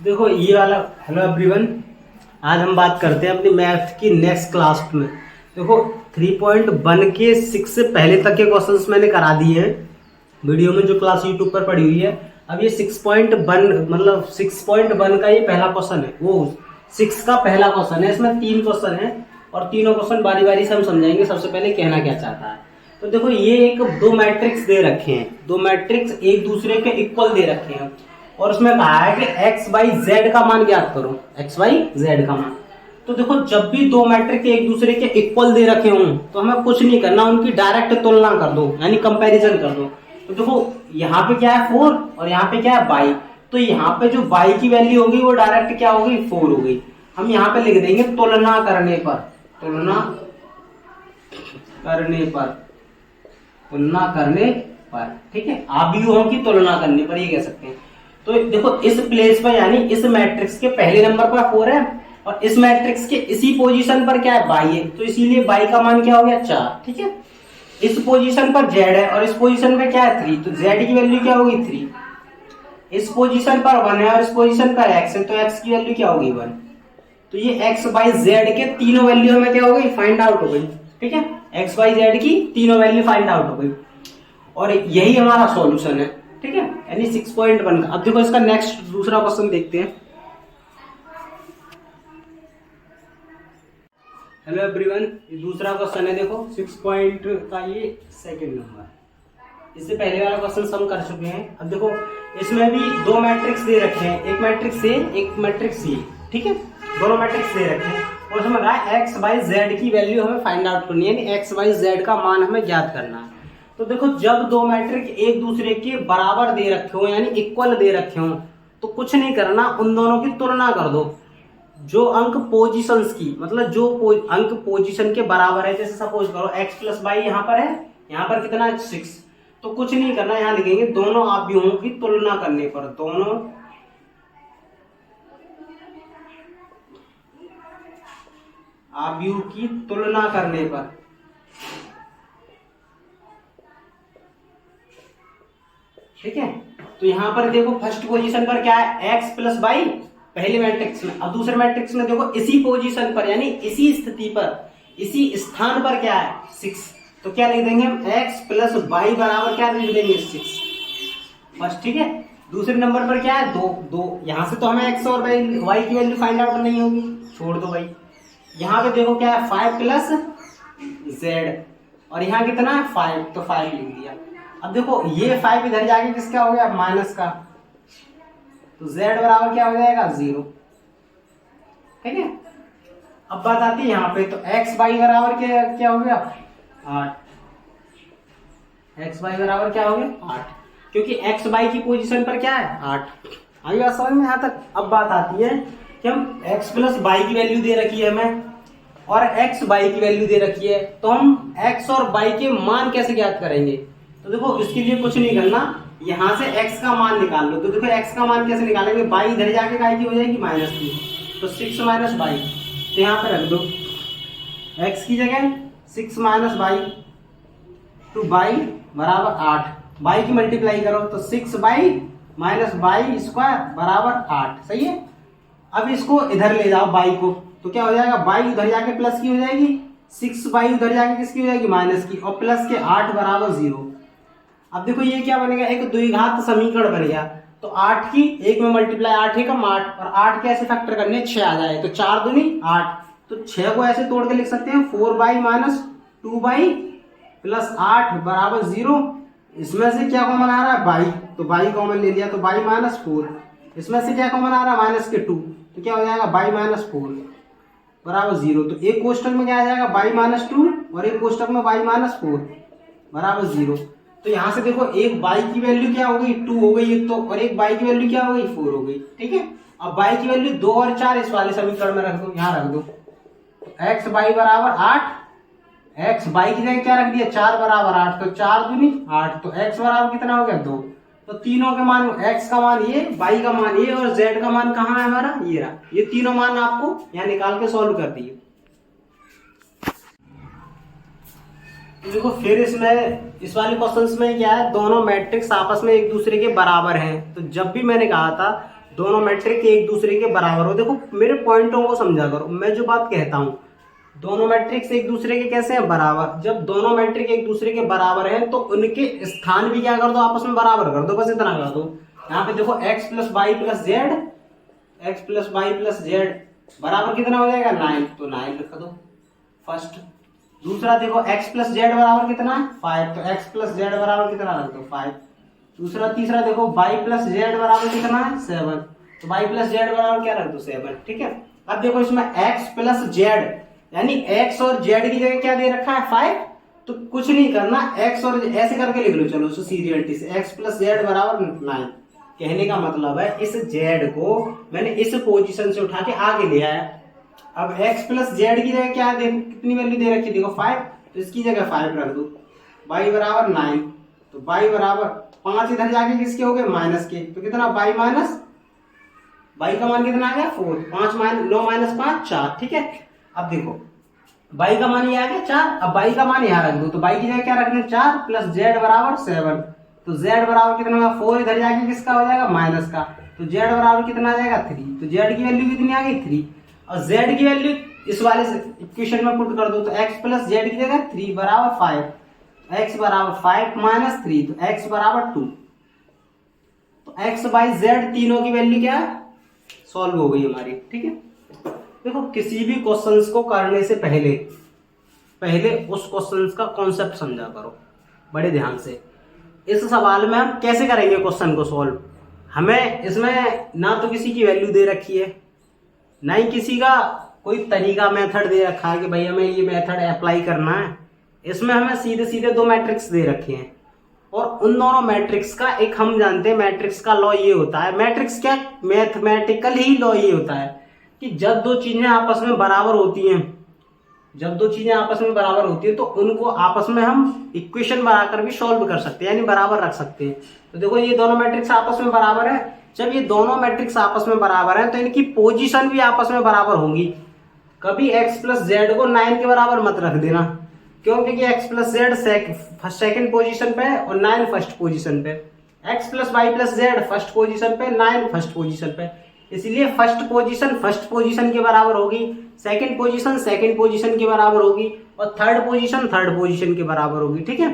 देखो ये वाला। हेलो एवरीवन, आज हम बात करते हैं अपनी मैथ की नेक्स्ट क्लास में। देखो 3.1 के 6 से पहले तक के क्वेश्चंस मैंने करा दिए हैं वीडियो में, जो क्लास यूट्यूब पर पड़ी हुई है। अब ये 6.1 मतलब 6.1 का ये पहला क्वेश्चन है, वो 6 का पहला क्वेश्चन है। इसमें 3 क्वेश्चन है और तीनों क्वेश्चन बारी बारी से हम समझाएंगे। सबसे पहले कहना क्या चाहता है, तो देखो ये एक दो मैट्रिक्स दे रखे हैं, दो मैट्रिक्स एक दूसरे के इक्वल दे रखे हैं और उसमें कहा है कि एक्स वाई जेड का मान ज्ञात करो, एक्स वाई जेड का मान। तो देखो जब भी दो मैट्रिक्स एक दूसरे के इक्वल दे रखे हों तो हमें कुछ नहीं करना, उनकी डायरेक्ट तुलना कर दो, यानी कंपैरिजन कर दो। तो देखो यहाँ पे क्या है 4 और यहाँ पे क्या है y, तो यहाँ पे जो y की वैल्यू होगी वो डायरेक्ट क्या होगी 4 हो गई। हम यहाँ पे लिख देंगे तुलना करने पर, तुलना करने पर, तुलना करने पर, ठीक है, आव्यूहों की तुलना करने पर ये कह सकते हैं। तो देखो इस प्लेस पर यानी इस मैट्रिक्स के पहले नंबर पर 4 है और इस मैट्रिक्स के इसी पोजीशन पर क्या है y है, तो इसीलिए y का मान क्या हो गया 4, ठीक है। इस पोजीशन पर z है और इस पोजीशन पे क्या है 3, तो z की वैल्यू क्या होगी 3। इस पोजीशन पर 1 है और इस पोजीशन पर x है, तो x की वैल्यू क्या होगी 1। तो ये x y z के तीनों वैल्यू हमें क्या हो गई फाइंड आउट हो गई, ठीक है। x y z की तीनों वैल्यू फाइंड आउट हो गई और यही हमारा सॉल्यूशन है, ठीक है, यानी 6.1 का। अब देखो इसका नेक्स्ट दूसरा क्वेश्चन देखते हैं। हेलो एवरीवन, ये दूसरा क्वेश्चन है। देखो 6 पॉइंट का ये सेकंड नंबर, इससे पहले वाला क्वेश्चन हम कर चुके हैं। अब देखो इसमें भी दो मैट्रिक्स दे रखे हैं, एक मैट्रिक्स ए एक मैट्रिक्स सी, ठीक है, दोनों मैट्रिक्स दे रखे हैं और उसमें कहा है एक्स वाई जेड की वैल्यू हमें फाइंड आउट करनी है, यानी एक्स वाई जेड का मान हमें ज्ञात करना है। तो देखो जब दो मैट्रिक्स एक दूसरे के बराबर दे रखे हो यानी इक्वल दे रखे हो तो कुछ नहीं करना, उन दोनों की तुलना कर दो। जो अंक पोजीशंस की, मतलब जो अंक पोजीशन के बराबर है, जैसे सपोज करो x प्लस वाई यहाँ पर है, यहाँ पर कितना है 6, तो कुछ नहीं करना, यहाँ लिखेंगे दोनों आव्यूहों की तुलना करने पर, दोनों आव्यूह की तुलना करने पर, ठीक है। तो यहाँ पर देखो फर्स्ट पोजीशन पर क्या है x प्लस वाई पहले मैट्रिक्स में, अब दूसरे मैट्रिक्स में देखो इसी पोजीशन पर यानी इसी स्थिति पर, इसी स्थान पर क्या है 6, तो क्या लिख देंगे हम x प्लस वाई बराबर क्या लिख देंगे 6 बस, ठीक है। दूसरे नंबर पर क्या है 2, यहाँ से तो हमें x और y की वैल्यू फाइंड आउट नहीं होगी, छोड़ दो भाई। यहाँ पे देखो क्या है 5 प्लस z और यहाँ कितना है 5, तो 5 लिख दिया। अब देखो ये 5 इधर जाके किसका हो गया माइनस का, तो z बराबर क्या हो जाएगा 0, ठीक है। अब बात आती है यहाँ पे, तो x y बराबर क्या हो गया 8, x y बराबर क्या हो गया 8, क्योंकि x y की पोजीशन पर क्या है 8। आई बात समझ में यहाँ तक। अब बात आती है कि हम x प्लस y की वैल्यू दे रखी है हमें और x y की वैल्यू दे रखी है, तो हम x और y के मान कैसे ज्ञात करेंगे। तो देखो इसके लिए कुछ नहीं करना, यहाँ से x का मान निकाल लो। तो देखो x का मान कैसे निकालेंगे, y इधर जाके काय की हो जाएगी माइनस की, तो 6 माइनस वाई, तो यहाँ पे रख दो x की जगह 6 माइनस वाई टू y बराबर 8, y की मल्टीप्लाई करो तो 6 वाई माइनस वाई स्क्वायर बराबर 8, सही है। अब इसको इधर ले जाओ y को, तो क्या हो जाएगा y उधर जाके प्लस की हो जाएगी, 6 वाई उधर जाके किसकी हो जाएगी माइनस की, और प्लस के 8 बराबर 0। अब देखो ये क्या बनेगा, एक द्विघात समीकरण बन गया। तो 8 की एक में मल्टीप्लाई, 8 एकम 8 और 8 के ऐसे फैक्टर करने 6 आ जाए, तो 4 दूनी 8, तो 6 को ऐसे तोड़ के लिख सकते हैं 4y माइनस 2y प्लस 8 बराबर 0। इसमें से क्या कॉमन आ रहा है y, तो y कॉमन ले लिया, तो y माइनस 4, इसमें से क्या कॉमन आ रहा है माइनस के 2, तो क्या हो जाएगा y माइनस 4 बराबर 0। तो एक कोष्टक में क्या आ जाएगा y माइनस 2 और एक कोष्टक में y माइनस 4 बराबर 0। तो यहाँ से देखो एक y की वैल्यू क्या हो गई 2 हो गई एक तो, और एक y की वैल्यू क्या हो गई 4 हो गई, ठीक है। अब y की वैल्यू 2 और 4 इस वाले समीकरण में रख दो, यहाँ रख दो, x y बराबर 8, x y की जगह क्या रख दिया 4 बराबर 8, तो 4 दूनी 8, तो x बराबर कितना हो गया 2। तो तीनों के मान, x का मान ये, y का मान ये और z का मान कहाँ है हमारा ये रहा, ये तीनों मान आपको यहाँ निकाल के सॉल्व कर दिए। देखो फिर इसमें इस वाले क्वेश्चंस में क्या है, दोनों मैट्रिक्स आपस में एक दूसरे के बराबर हैं। तो जब भी मैंने कहा था दोनों मैट्रिक एक दूसरे के बराबर हो। देखो मेरे पॉइंटों को समझा करो, मैं जो बात कहता हूँ, दोनों मैट्रिक्स एक दूसरे के कैसे हैं, बराबर। जब दोनों मैट्रिक एक दूसरे के बराबर हैं तो उनके स्थान भी क्या कर दो, आपस में बराबर कर दो, बस इतना कर दो। यहाँ पे देखो x plus y plus z, x plus y plus z बराबर कितना हो जाएगा 9, तो 9 लिख दो फर्स्ट। दूसरा देखो x प्लस जेड बराबर कितना है 5, तो x प्लस जेड बराबर कितना रख दो 5। दूसरा तीसरा देखो y प्लस जेड बराबर कितना है 7, तो y प्लस जेड बराबर क्या रख दो 7, ठीक है। अब देखो इसमें x प्लस जेड यानी x और z की जगह क्या दे रखा है 5, तो कुछ नहीं करना, x और ऐसे करके लिख लो, चलो सीरियलिटी से x प्लस जेड बराबर 9। कहने का मतलब है इस z को मैंने इस पोजीशन से उठा के आगे ले आया। अब x प्लस जेड की जगह क्या दे, कितनी वैल्यू दे रखी देखो 5, तो इसकी जगह 5 रख दो। y बराबर 9, तो y बराबर 5 इधर जाके किसके हो गए माइनस के, तो कितना y माइनस, y का मान कितना आ गया 4, 5 माइनस 9 माइनस 5 4, ठीक है। अब देखो y का मान ये आ गया 4, अब y का मान यहाँ रख दो, तो y की जगह क्या रखना 4 प्लस z बराबर 7, तो z बराबर कितना होगा 4, इधर जाके किसका हो जाएगा माइनस का, तो z बराबर कितना आ जाएगा 3, तो z की वैल्यू कितनी आ गई 3, और z की वैल्यू इस वाले इक्वेशन में पुट कर दो, तो x प्लस जेड की जगह 3 बराबर 5, x बराबर 5 माइनस 3, तो x बराबर 2, तो x बाई z तीनों की वैल्यू क्या है सॉल्व हो गई हमारी, ठीक है। देखो किसी भी क्वेश्चंस को करने से पहले उस क्वेश्चंस का कॉन्सेप्ट समझा करो बड़े ध्यान से। इस सवाल में हम कैसे करेंगे क्वेश्चन को सॉल्व, हमें इसमें ना तो किसी की वैल्यू दे रखी है, ना ही किसी का कोई तरीका मेथड दे रखा है कि भाई हमें ये मेथड अप्लाई करना है। इसमें हमें सीधे सीधे दो मैट्रिक्स दे रखे हैं, और उन दोनों मैट्रिक्स का एक हम जानते हैं मैट्रिक्स का लॉ ये होता है, मैट्रिक्स क्या मैथमेटिकल ही लॉ ये होता है कि जब दो चीजें आपस में बराबर होती हैं, जब दो चीजें आपस में बराबर होती है तो उनको आपस में हम इक्वेशन बनाकर भी सॉल्व कर सकते हैं, यानी बराबर रख सकते हैं। तो देखो ये दोनों मैट्रिक्स आपस में बराबर है, जब ये दोनों मैट्रिक्स आपस में बराबर है तो इनकी पोजीशन भी आपस में बराबर होंगी। कभी x प्लस जेड को 9 के बराबर मत रख देना, क्यों, क्योंकि x plus z second position पे है और 9 फर्स्ट पोजीशन पे, x plus y plus z first position पे, 9 फर्स्ट पोजीशन पे, इसलिए फर्स्ट पोजीशन के बराबर होगी, सेकंड पोजीशन के बराबर होगी, और थर्ड पोजीशन के बराबर होगी, ठीक है।